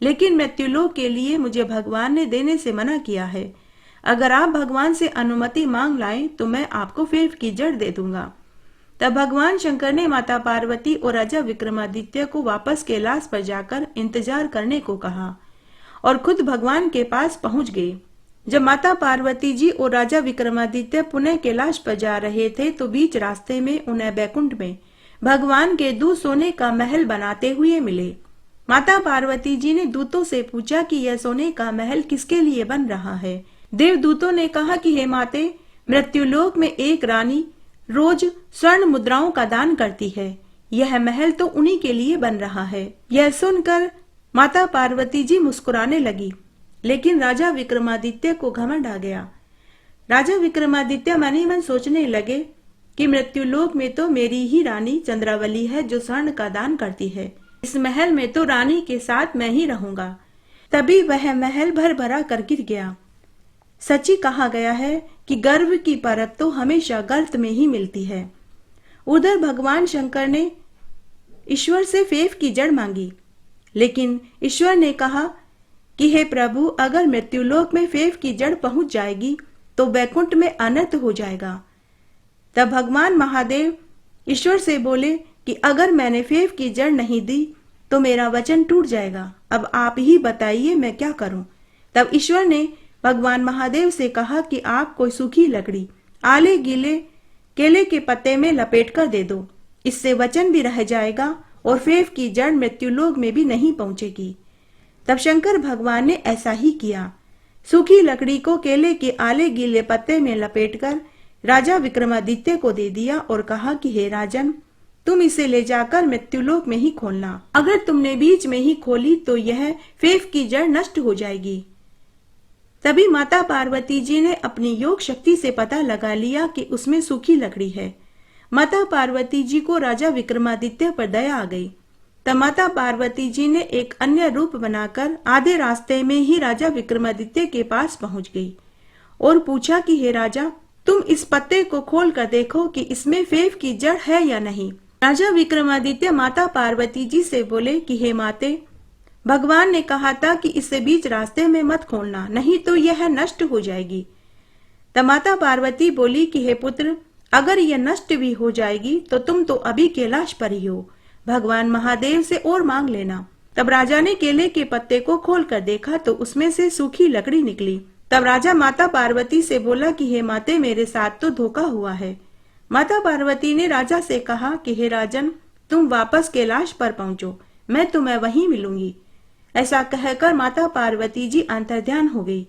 लेकिन मृत्युलोक के लिए मुझे भगवान ने देने से मना किया है। अगर आप भगवान से अनुमति मांग लाएं तो मैं आपको फेफ की जड़ दे दूंगा। तब भगवान शंकर ने माता पार्वती और राजा विक्रमादित्य को वापस कैलाश पर जाकर इंतजार करने को कहा और खुद भगवान के पास पहुंच गए। जब माता पार्वती जी और राजा विक्रमादित्य पुनः कैलाश पर जा रहे थे तो बीच रास्ते में उन्हें बैकुंठ में भगवान के दूत सोने का महल बनाते हुए मिले। माता पार्वती जी ने दूतों से पूछा कि यह सोने का महल किसके लिए बन रहा है। देवदूतों ने कहा कि हे माते, मृत्युलोक में एक रानी रोज स्वर्ण मुद्राओं का दान करती है, यह महल तो उन्हीं के लिए बन रहा है। यह सुनकर माता पार्वती जी मुस्कुराने लगी, लेकिन राजा विक्रमादित्य को घमंड आ गया। राजा विक्रमादित्य मन ही मन सोचने लगे कि मृत्युलोक में तो मेरी ही रानी चंद्रावली है जो स्वर्ण का दान करती है, इस महल में तो रानी के साथ मैं ही रहूंगा। तभी वह महल भर भरा कर गिर गया। सच्ची कहा गया है कि गर्व की परख तो हमेशा गर्त में ही मिलती है। उधर भगवान शंकर ने ईश्वर से फेफ की जड़ मांगी, लेकिन ईश्वर ने कहा कि हे प्रभु, अगर मृत्युलोक में फेफ की जड़ पहुंच जाएगी तो वैकुंठ में अनर्थ हो जाएगा। तब भगवान महादेव ईश्वर से बोले कि अगर मैंने फेफ की जड़ नहीं दी तो मेरा वचन टूट जाएगा। अब आप ही बताइए मैं क्या करूं। तब ईश्वर ने भगवान महादेव से कहा कि आप कोई सूखी लकड़ी आले गीले केले के पत्ते में लपेट कर दे दो, इससे वचन भी रह जाएगा और फेफ की जड़ मृत्युलोक में भी नहीं पहुंचेगी। तब शंकर भगवान ने ऐसा ही किया। सूखी लकड़ी को केले के आले गीले पत्ते में लपेटकर राजा विक्रमादित्य को दे दिया और कहा कि हे राजन, तुम इसे ले जाकर मृत्युलोक में ही खोलना। अगर तुमने बीच में ही खोली तो यह फेफ की जड़ नष्ट हो जाएगी। तभी माता पार्वती जी ने अपनी योग शक्ति से पता लगा लिया कि उसमें सूखी लकड़ी है। माता पार्वती जी को राजा विक्रमादित्य पर दया आ गई। तब माता पार्वती जी ने एक अन्य रूप बनाकर आधे रास्ते में ही राजा विक्रमादित्य के पास पहुंच गई और पूछा कि हे राजा, तुम इस पत्ते को खोल कर देखो कि इसमें फेफ की जड़ है या नहीं। राजा विक्रमादित्य माता पार्वती जी से बोले कि हे माते, भगवान ने कहा था कि इसे बीच रास्ते में मत खोलना, नहीं तो यह नष्ट हो जाएगी। तब माता पार्वती बोली कि हे पुत्र, अगर यह नष्ट भी हो जाएगी तो तुम तो अभी कैलाश पर ही हो, भगवान महादेव से और मांग लेना। तब राजा ने केले के पत्ते को खोल कर देखा तो उसमें से सूखी लकड़ी निकली। तब राजा माता पार्वती से बोला कि हे माते, मेरे साथ तो धोखा हुआ है। माता पार्वती ने राजा से कहा कि हे राजन, तुम वापस कैलाश पर पहुंचो, मैं तुम्हें वहीं मिलूंगी। ऐसा कहकर माता पार्वती जी अंतर्ध्यान हो गई।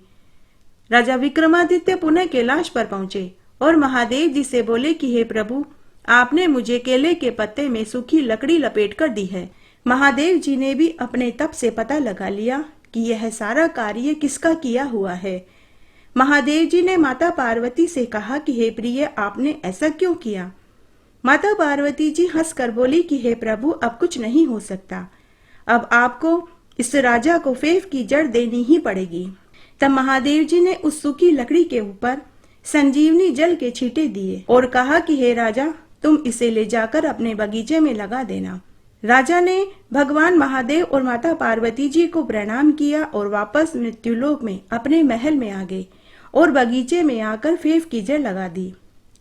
राजा विक्रमादित्य पुनः कैलाश पर पहुंचे और महादेव जी से बोले कि हे प्रभु, आपने मुझे केले के पत्ते में सूखी लकड़ी लपेट कर दी है। महादेव जी ने भी अपने तप से पता लगा लिया कि यह सारा कार्य किसका किया हुआ है। महादेव जी ने माता पार्वती से कहा कि हे प्रिय, आपने ऐसा क्यों किया। माता पार्वती जी हंसकर बोली कि हे प्रभु, अब कुछ नहीं हो सकता, अब आपको इस राजा को फेफ की जड़ देनी ही पड़ेगी। तब महादेव जी ने उस सूखी लकड़ी के ऊपर संजीवनी जल के छींटे दिए और कहा कि हे राजा, तुम इसे ले जाकर अपने बगीचे में लगा देना। राजा ने भगवान महादेव और माता पार्वती जी को प्रणाम किया और वापस मृत्युलोक में अपने महल में आ गए और बगीचे में आकर फेफ की जड़ लगा दी।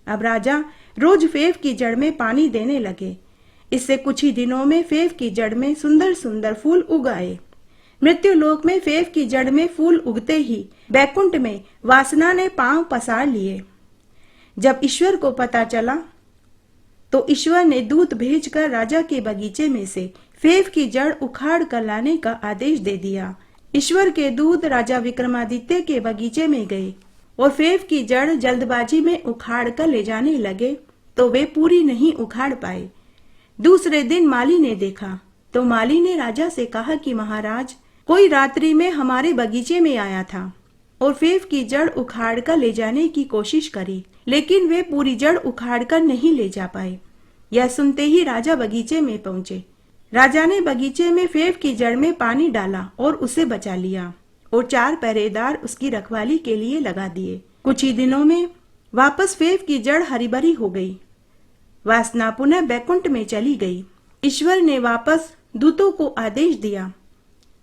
अब राजा रोज फेफ की जड़ में पानी देने लगे। इससे कुछ ही दिनों में फेफ की जड़ में सुंदर सुंदर फूल उग आए। मृत्युलोक में फेफ की जड़ में फूल उगते ही बैकुंठ में वासना ने पांव पसार लिए। जब ईश्वर को पता चला तो ईश्वर ने दूत भेजकर राजा के बगीचे में से फेफ की जड़ उखाड़ कर लाने का आदेश दे दिया। ईश्वर के दूत राजा विक्रमादित्य के बगीचे में गए और फेफ की जड़ जल्दबाजी में उखाड़ कर ले जाने लगे तो वे पूरी नहीं उखाड़ पाए। दूसरे दिन माली ने देखा तो माली ने राजा से कहा कि महाराज, कोई रात्रि में हमारे बगीचे में आया था और फेफ की जड़ उखाड़ कर ले जाने की कोशिश करी, लेकिन वे पूरी जड़ उखाड़ कर नहीं ले जा पाए। यह सुनते ही राजा बगीचे में पहुंचे। राजा ने बगीचे में फेफ की जड़ में पानी डाला और उसे बचा लिया और 4 पहरेदार उसकी रखवाली के लिए लगा दिए। कुछ ही दिनों में वापस फेफ की जड़ हरी भरी हो गई। वासना पुनः बैकुंठ में चली गई। ईश्वर ने वापस दूतों को आदेश दिया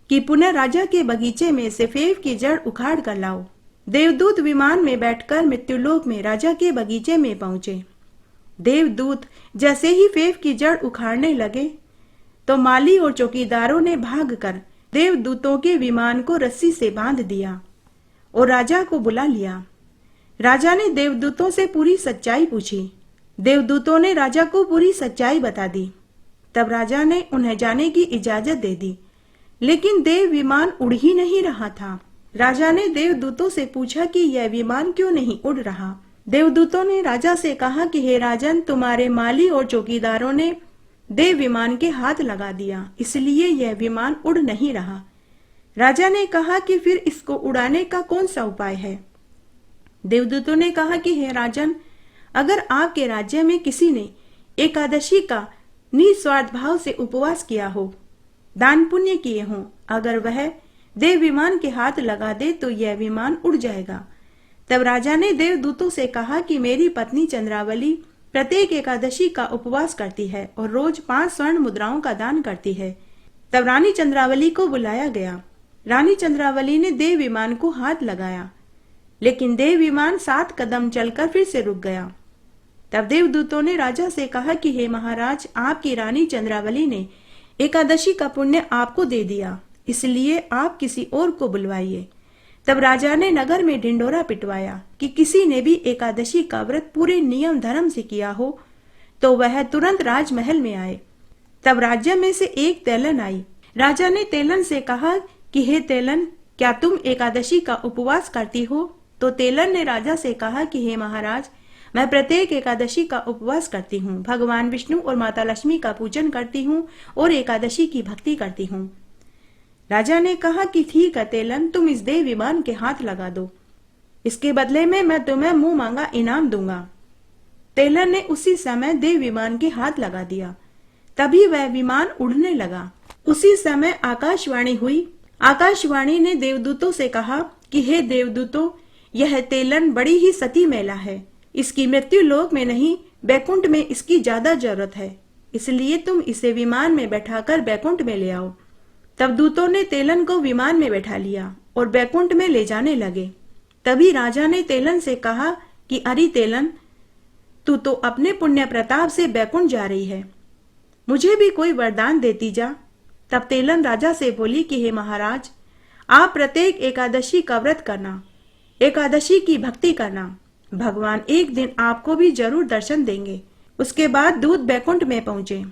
कि पुनः राजा के बगीचे में से फेफ की जड़ उखाड़ कर लाओ। देवदूत विमान में बैठकर मृत्युलोक में राजा के बगीचे में पहुंचे। देवदूत जैसे ही फेफ की जड़ उखाड़ने लगे तो माली और चौकीदारों ने भागकर देवदूतों के विमान को रस्सी से बांध दिया और राजा को बुला लिया। राजा ने देवदूतों से पूरी सच्चाई पूछी। देवदूतों ने राजा को पूरी सच्चाई बता दी। तब राजा ने उन्हें जाने की इजाजत दे दी, लेकिन देव विमान उड़ ही नहीं रहा था। राजा ने देवदूतों से पूछा कि यह विमान क्यों नहीं उड़ रहा। देवदूतों ने राजा से कहा कि हे राजन, तुम्हारे माली और चौकीदारों ने देव विमान के हाथ लगा दिया, इसलिए यह विमान उड़ नहीं रहा। राजा ने कहा कि फिर इसको उड़ाने का कौन सा उपाय है। देवदूतों ने कहा कि हे राजन, अगर आपके राज्य में किसी ने एकादशी का निस्वार्थ भाव से उपवास किया हो, दान पुण्य किए हों, अगर वह देव विमान के हाथ लगा दे तो यह विमान उड़ जाएगा। तब राजा ने देवदूतों से कहा कि मेरी पत्नी चंद्रावली प्रत्येक एकादशी का उपवास करती है और रोज 5 स्वर्ण मुद्राओं का दान करती है। तब रानी चंद्रावली को बुलाया गया। रानी चंद्रावली ने देव विमान को हाथ लगाया, लेकिन देव विमान 7 कदम चलकर फिर से रुक गया। तब देवदूतों ने राजा से कहा कि हे महाराज, आपकी रानी चंद्रावली ने एकादशी का पुण्य आपको दे दिया, इसलिए आप किसी और को बुलवाइए। तब राजा ने नगर में ढिंडोरा पिटवाया कि किसी ने भी एकादशी का व्रत पूरे नियम धर्म से किया हो तो वह तुरंत राजमहल में आए। तब राज्य में से एक तेलन आई। राजा ने तेलन से कहा कि हे तेलन, क्या तुम एकादशी का उपवास करती हो? तो तेलन ने राजा से कहा कि हे महाराज, मैं प्रत्येक एकादशी का उपवास करती हूँ, भगवान विष्णु और माता लक्ष्मी का पूजन करती हूँ और एकादशी की भक्ति करती हूँ। राजा ने कहा कि ठीक है तेलन, तुम इस देव विमान के हाथ लगा दो, इसके बदले में मैं तुम्हें मुंह मांगा इनाम दूंगा। तेलन ने उसी समय देव विमान के हाथ लगा दिया। तभी वह विमान उड़ने लगा। उसी समय आकाशवाणी हुई। आकाशवाणी ने देवदूतों से कहा कि हे देवदूतों, यह तेलन बड़ी ही सती महिला है, इसकी मृत्यु लोक में नहीं बैकुंठ में इसकी ज्यादा जरूरत है, इसलिए तुम इसे विमान में बैठाकर बैकुंठ में ले आओ। तब दूतों ने तेलन को विमान में बैठा लिया और बैकुंठ में ले जाने लगे। तभी राजा ने तेलन से कहा कि अरे तेलन, तू तो अपने पुण्य प्रताप से बैकुंठ जा रही है, मुझे भी कोई वरदान देती जा। तब तेलन राजा से बोली कि हे महाराज, आप प्रत्येक एकादशी का व्रत करना, एकादशी की भक्ति करना, भगवान एक दिन आपको भी जरूर दर्शन देंगे। उसके बाद दूत बैकुंठ में पहुंचे।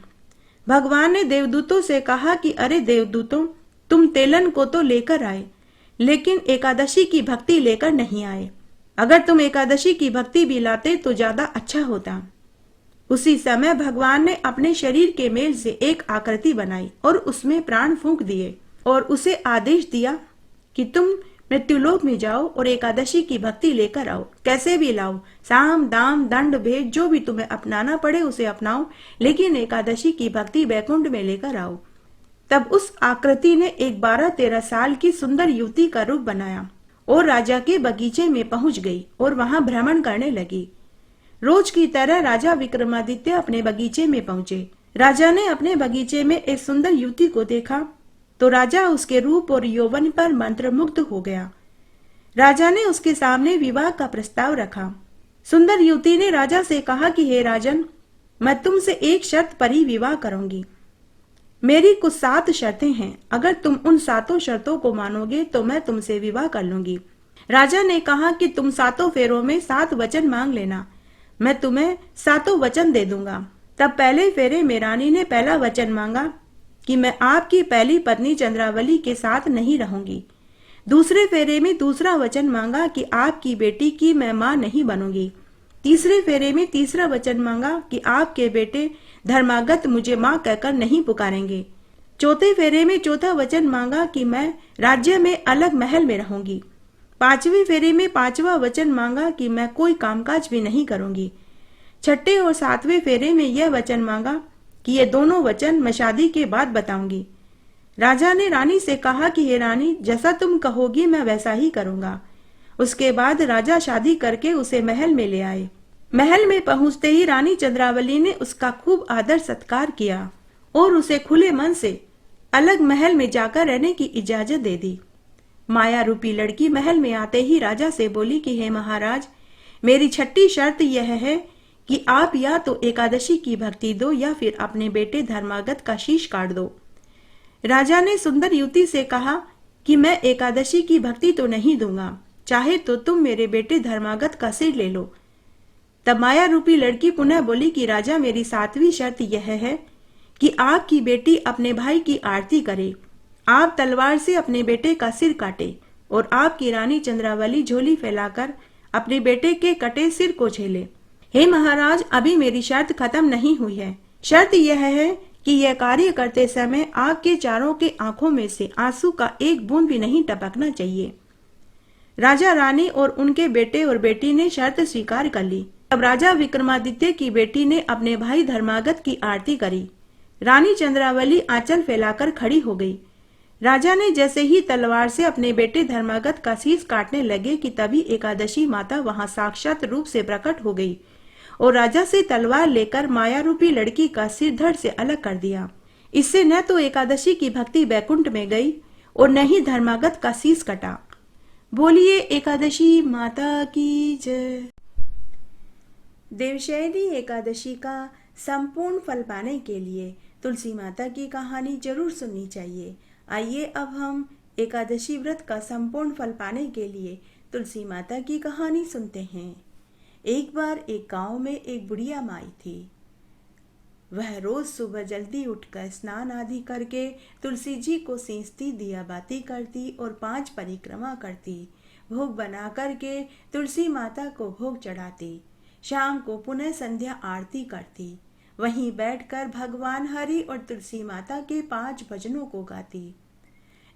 भगवान ने देवदूतों से कहा कि अरे देवदूतों, तुम तेलन को तो लेकर आए, लेकिन एकादशी की भक्ति लेकर नहीं आए। अगर तुम एकादशी की भक्ति भी लाते तो ज्यादा अच्छा होता। उसी समय भगवान ने अपने शरीर के मेल से एक आकृति बनाई और उसमें प्राण फूंक दिए और उसे आदेश दिया कि तुम मृत्युलोक में जाओ और एकादशी की भक्ति लेकर आओ, कैसे भी लाओ, साम दाम दंड भेद जो भी तुम्हें अपनाना पड़े उसे अपनाओ, लेकिन एकादशी की भक्ति बैकुंठ में लेकर आओ। तब उस आकृति ने एक 12-13 साल की सुंदर युवती का रूप बनाया और राजा के बगीचे में पहुंच गई और वहां भ्रमण करने लगी। रोज की तरह राजा विक्रमादित्य अपने बगीचे में पहुंचे। राजा ने अपने बगीचे में एक सुंदर युवती को देखा तो राजा उसके रूप और यौवन पर मंत्रमुग्ध हो गया। राजा ने उसके सामने विवाह का प्रस्ताव रखा। सुंदर युवती ने राजा से कहा कि हे राजन, मैं तुमसे एक शर्त पर ही विवाह करूंगी। मेरी कुछ 7 शर्तें हैं, अगर तुम उन 7 शर्तों को मानोगे तो मैं तुमसे विवाह कर लूंगी। राजा ने कहा कि तुम 7 फेरों में 7 वचन मांग लेना, मैं तुम्हें 7 वचन दे दूंगा। तब पहले फेरे में रानी ने पहला वचन मांगा कि मैं आपकी पहली पत्नी चंद्रावली के साथ नहीं रहूंगी। दूसरे फेरे में दूसरा वचन मांगा कि आपकी बेटी की मैं मां नहीं बनूंगी। तीसरे फेरे में तीसरा वचन मांगा कि आपके बेटे धर्मागत मुझे मां कहकर नहीं पुकारेंगे। चौथे फेरे में चौथा वचन मांगा कि मैं राज्य में अलग महल में रहूंगी। 5वें फेरे में 5वां वचन मांगा कि मैं कोई कामकाज भी नहीं करूंगी। 6ठे और 7वें फेरे में यह वचन मांगा कि ये दोनों वचन मैं शादी के बाद बताऊंगी। राजा ने रानी से कहा कि हे रानी, जैसा तुम कहोगी मैं वैसा ही करूंगा। उसके बाद राजा शादी करके उसे महल में ले आए। महल में पहुंचते ही रानी चंद्रावली ने उसका खूब आदर सत्कार किया और उसे खुले मन से अलग महल में जाकर रहने की इजाजत दे दी। माया रूपी लड़की महल में आते ही राजा से बोली कि हे महाराज, मेरी 6ठी शर्त यह है कि आप या तो एकादशी की भक्ति दो या फिर अपने बेटे धर्मागत का शीश काट दो। राजा ने सुंदर युवती से कहा कि मैं एकादशी की भक्ति तो नहीं दूंगा, चाहे तो तुम मेरे बेटे धर्मागत का सिर ले लो। तब माया रूपी लड़की पुनः बोली कि राजा, मेरी 7वीं शर्त यह है कि आपकी बेटी अपने भाई की आरती करे, आप तलवार से अपने बेटे का सिर काटे और आपकी रानी चंद्रावली झोली फैलाकर अपने बेटे के कटे सिर को झेले। हे महाराज, अभी मेरी शर्त खत्म नहीं हुई है। शर्त यह है कि यह कार्य करते समय आपके चारों के आंखों में से आंसू का एक बूंद भी नहीं टपकना चाहिए। राजा रानी और उनके बेटे और बेटी ने शर्त स्वीकार कर ली। तब राजा विक्रमादित्य की बेटी ने अपने भाई धर्मागत की आरती करी। रानी चंद्रावली आंचल फैलाकर खड़ी हो गई। राजा ने जैसे ही तलवार से अपने बेटे धर्मागत का शीश काटने लगे कि तभी एकादशी माता वहां साक्षात रूप से प्रकट हो गई और राजा से तलवार लेकर माया रूपी लड़की का सिर धड़ से अलग कर दिया। इससे न तो एकादशी की भक्ति बैकुंठ में गई और न ही धर्मागत का शीश कटा। बोलिए एकादशी माता की जय। देवशयनी एकादशी का संपूर्ण फल पाने के लिए तुलसी माता की कहानी जरूर सुननी चाहिए। आइए अब हम एकादशी व्रत का संपूर्ण फल पाने के लिए तुलसी माता की कहानी सुनते हैं। एक बार एक गांव में एक बुढ़िया माई थी। वह रोज सुबह जल्दी उठकर स्नान आदि करके तुलसी जी को सींचती, दिया बाती करती और 5 परिक्रमा करती। भोग बना करके तुलसी माता को भोग चढ़ाती। शाम को पुनः संध्या आरती करती। वहीं बैठकर भगवान हरि और तुलसी माता के 5 भजनों को गाती।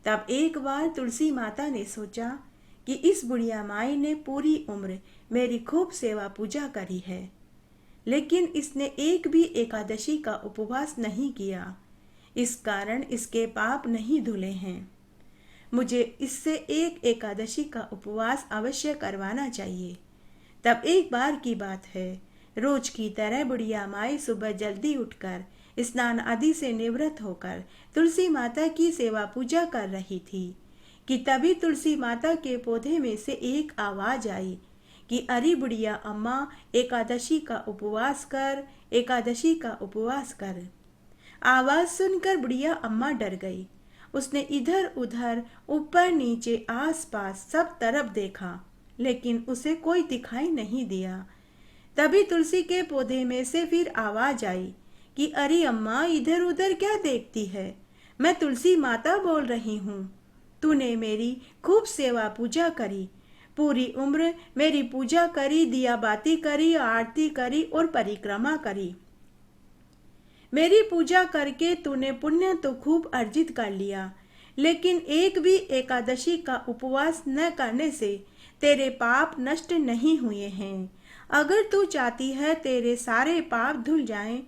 तब एक बार तुलसी माता ने सोचा कि इस बुढ़िया माई ने पूरी उम्र मेरी खूब सेवा पूजा करी है, लेकिन इसने एक भी एकादशी का उपवास नहीं किया। इस कारण इसके पाप नहीं धुले हैं। मुझे इससे एक एकादशी का उपवास अवश्य करवाना चाहिए। तब एक बार की बात है, रोज की तरह बुढ़िया माई सुबह जल्दी उठकर स्नान आदि से निवृत्त होकर तुलसी माता की सेवा पूजा कर रही थी कि तभी तुलसी माता के पौधे में से एक आवाज आई कि अरे बुढ़िया अम्मा, एकादशी का उपवास कर, एकादशी का उपवास कर। आवाज सुनकर बुढ़िया अम्मा डर गई। उसने इधर उधर, ऊपर नीचे, आसपास सब तरफ देखा, लेकिन उसे कोई दिखाई नहीं दिया। तभी तुलसी के पौधे में से फिर आवाज आई कि अरे अम्मा, इधर उधर क्या देखती है? मैं तुलसी माता बोल रही हूँ। तूने मेरी खूब सेवा पूजा करी, पूरी उम्र मेरी पूजा करी, दिया बाती करी, आरती करी और परिक्रमा करी। मेरी पूजा करके तूने पुण्य तो खूब अर्जित कर लिया, लेकिन एक भी एकादशी का उपवास न करने से तेरे पाप नष्ट नहीं हुए हैं। अगर तू चाहती है तेरे सारे पाप धुल जाएं,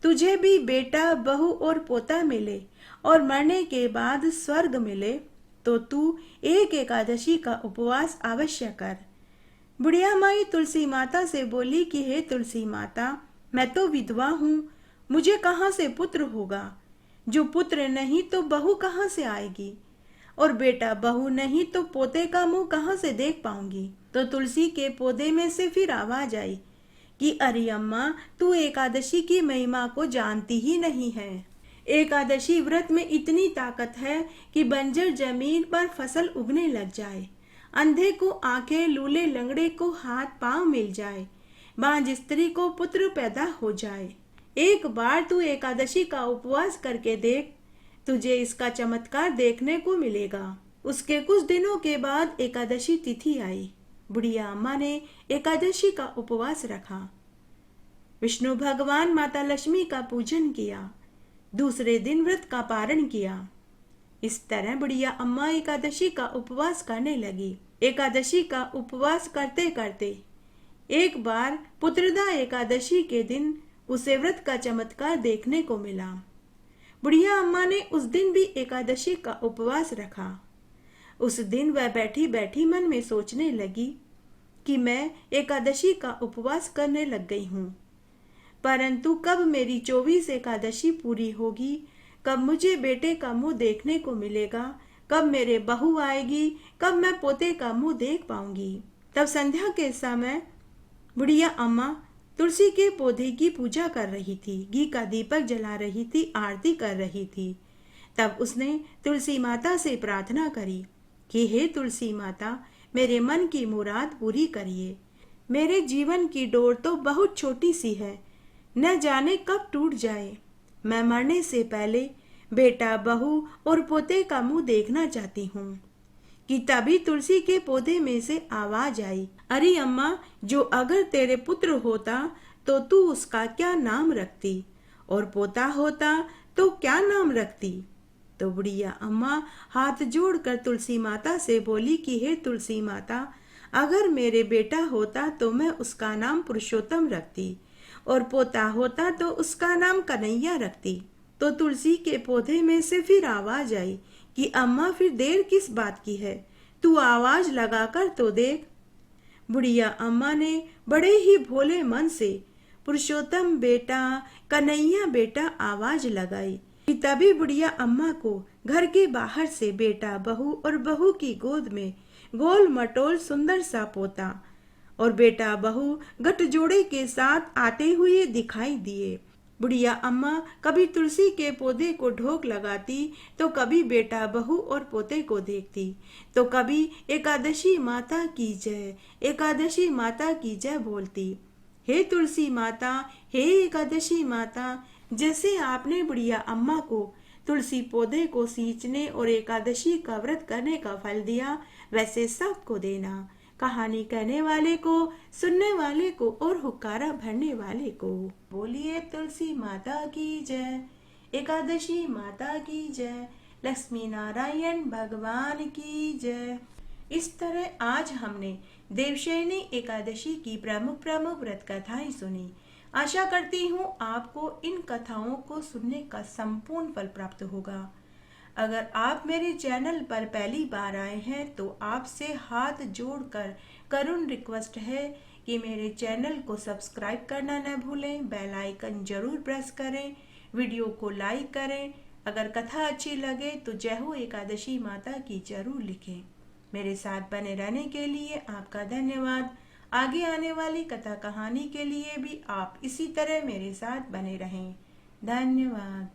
तुझे भी बेटा, बहू और पोता मिले और मरने के बाद स्वर्ग मिले, तो तू एक एकादशी का उपवास अवश्य कर। बुढ़िया माई तुलसी माता से बोली कि हे तुलसी माता, मैं तो विधवा हूँ, मुझे कहाँ से पुत्र होगा? जो पुत्र नहीं तो बहू कहाँ से आएगी, और बेटा बहू नहीं तो पोते का मुंह कहाँ से देख पाऊंगी? तो तुलसी के पौधे में से फिर आवाज आई कि अरे अम्मा, तू एकादशी की महिमा को जानती ही नहीं है। एकादशी व्रत में इतनी ताकत है कि बंजर जमीन पर फसल उगने लग जाए, अंधे को आंखें, लूले लंगड़े को हाथ पांव मिल जाए, बांझ स्त्री को पुत्र पैदा हो जाए। एक बार तू एकादशी का उपवास करके देख, तुझे इसका चमत्कार देखने को मिलेगा। उसके कुछ दिनों के बाद एकादशी तिथि आई। बुढ़िया अम्मा ने एकादशी का उपवास रखा। विष्णु भगवान, माता लक्ष्मी का पूजन किया। दूसरे दिन व्रत का पारण किया। इस तरह बुढ़िया अम्मा एकादशी का उपवास करने लगी। एकादशी का उपवास करते करते एक बार पुत्रदा एकादशी के दिन उसे व्रत का चमत्कार देखने को मिला। बुढ़िया अम्मा ने उस दिन भी एकादशी का उपवास रखा। उस दिन वह बैठी बैठी मन में सोचने लगी कि मैं एकादशी का उपवास करने लग गई हूँ, परंतु कब मेरी 24 एकादशी पूरी होगी, कब मुझे बेटे का मुंह देखने को मिलेगा, कब मेरे बहू आएगी, कब मैं पोते का मुंह देख पाऊंगी। तब संध्या के समय बुढ़िया अम्मा तुलसी के पौधे की पूजा कर रही थी, घी का दीपक जला रही थी, आरती कर रही थी। तब उसने तुलसी माता से प्रार्थना करी कि हे तुलसी माता, मेरे मन की मुराद पूरी करिए। मेरे जीवन की डोर तो बहुत छोटी सी है, न जाने कब टूट जाए। मैं मरने से पहले बेटा, बहू और पोते का मुंह देखना चाहती हूँ। कि तभी तुलसी के पौधे में से आवाज आई, अरे अम्मा, जो अगर तेरे पुत्र होता तो तू उसका क्या नाम रखती, और पोता होता तो क्या नाम रखती? तो बुढ़िया अम्मा हाथ जोड़कर तुलसी माता से बोली कि हे तुलसी माता, अगर मेरे बेटा होता तो मैं उसका नाम पुरुषोत्तम रखती, और पोता होता तो उसका नाम कन्हैया रखती। तो तुलसी के पौधे में से फिर आवाज आई कि अम्मा, फिर देर किस बात की है, तू आवाज लगाकर तो देख। बुढ़िया अम्मा ने बड़े ही भोले मन से पुरुषोत्तम बेटा, कन्हैया बेटा आवाज लगाई। तभी बुढ़िया अम्मा को घर के बाहर से बेटा, बहू और बहू की गोद में गोल मटोल सुंदर सा पोता और बेटा बहू गठजोड़े के साथ आते हुए दिखाई दिए। बुढ़िया अम्मा कभी तुलसी के पौधे को ढोक लगाती, तो कभी बेटा बहू और पोते को देखती, तो कभी एकादशी माता की जय, एकादशी माता की जय बोलती। हे तुलसी माता, हे एकादशी माता, जैसे आपने बुढ़िया अम्मा को तुलसी पौधे को सींचने और एकादशी का व्रत करने का फल दिया, वैसे सबको देना। कहानी कहने वाले को, सुनने वाले को और हुक्कारा भरने वाले को। बोलिए तुलसी माता की जय, एकादशी माता की जय, लक्ष्मी नारायण भगवान की जय। इस तरह आज हमने देवशयनी एकादशी की प्रमुख प्रमुख व्रत कथाएं सुनी। आशा करती हूँ आपको इन कथाओं को सुनने का संपूर्ण फल प्राप्त होगा। अगर आप मेरे चैनल पर पहली बार आए हैं तो आपसे हाथ जोड़कर करुण रिक्वेस्ट है कि मेरे चैनल को सब्सक्राइब करना न भूलें, बेल आइकन जरूर प्रेस करें, वीडियो को लाइक करें। अगर कथा अच्छी लगे तो जय हो एकादशी माता की जरूर लिखें। मेरे साथ बने रहने के लिए आपका धन्यवाद। आगे आने वाली कथा कहानी के लिए भी आप इसी तरह मेरे साथ बने रहें। धन्यवाद।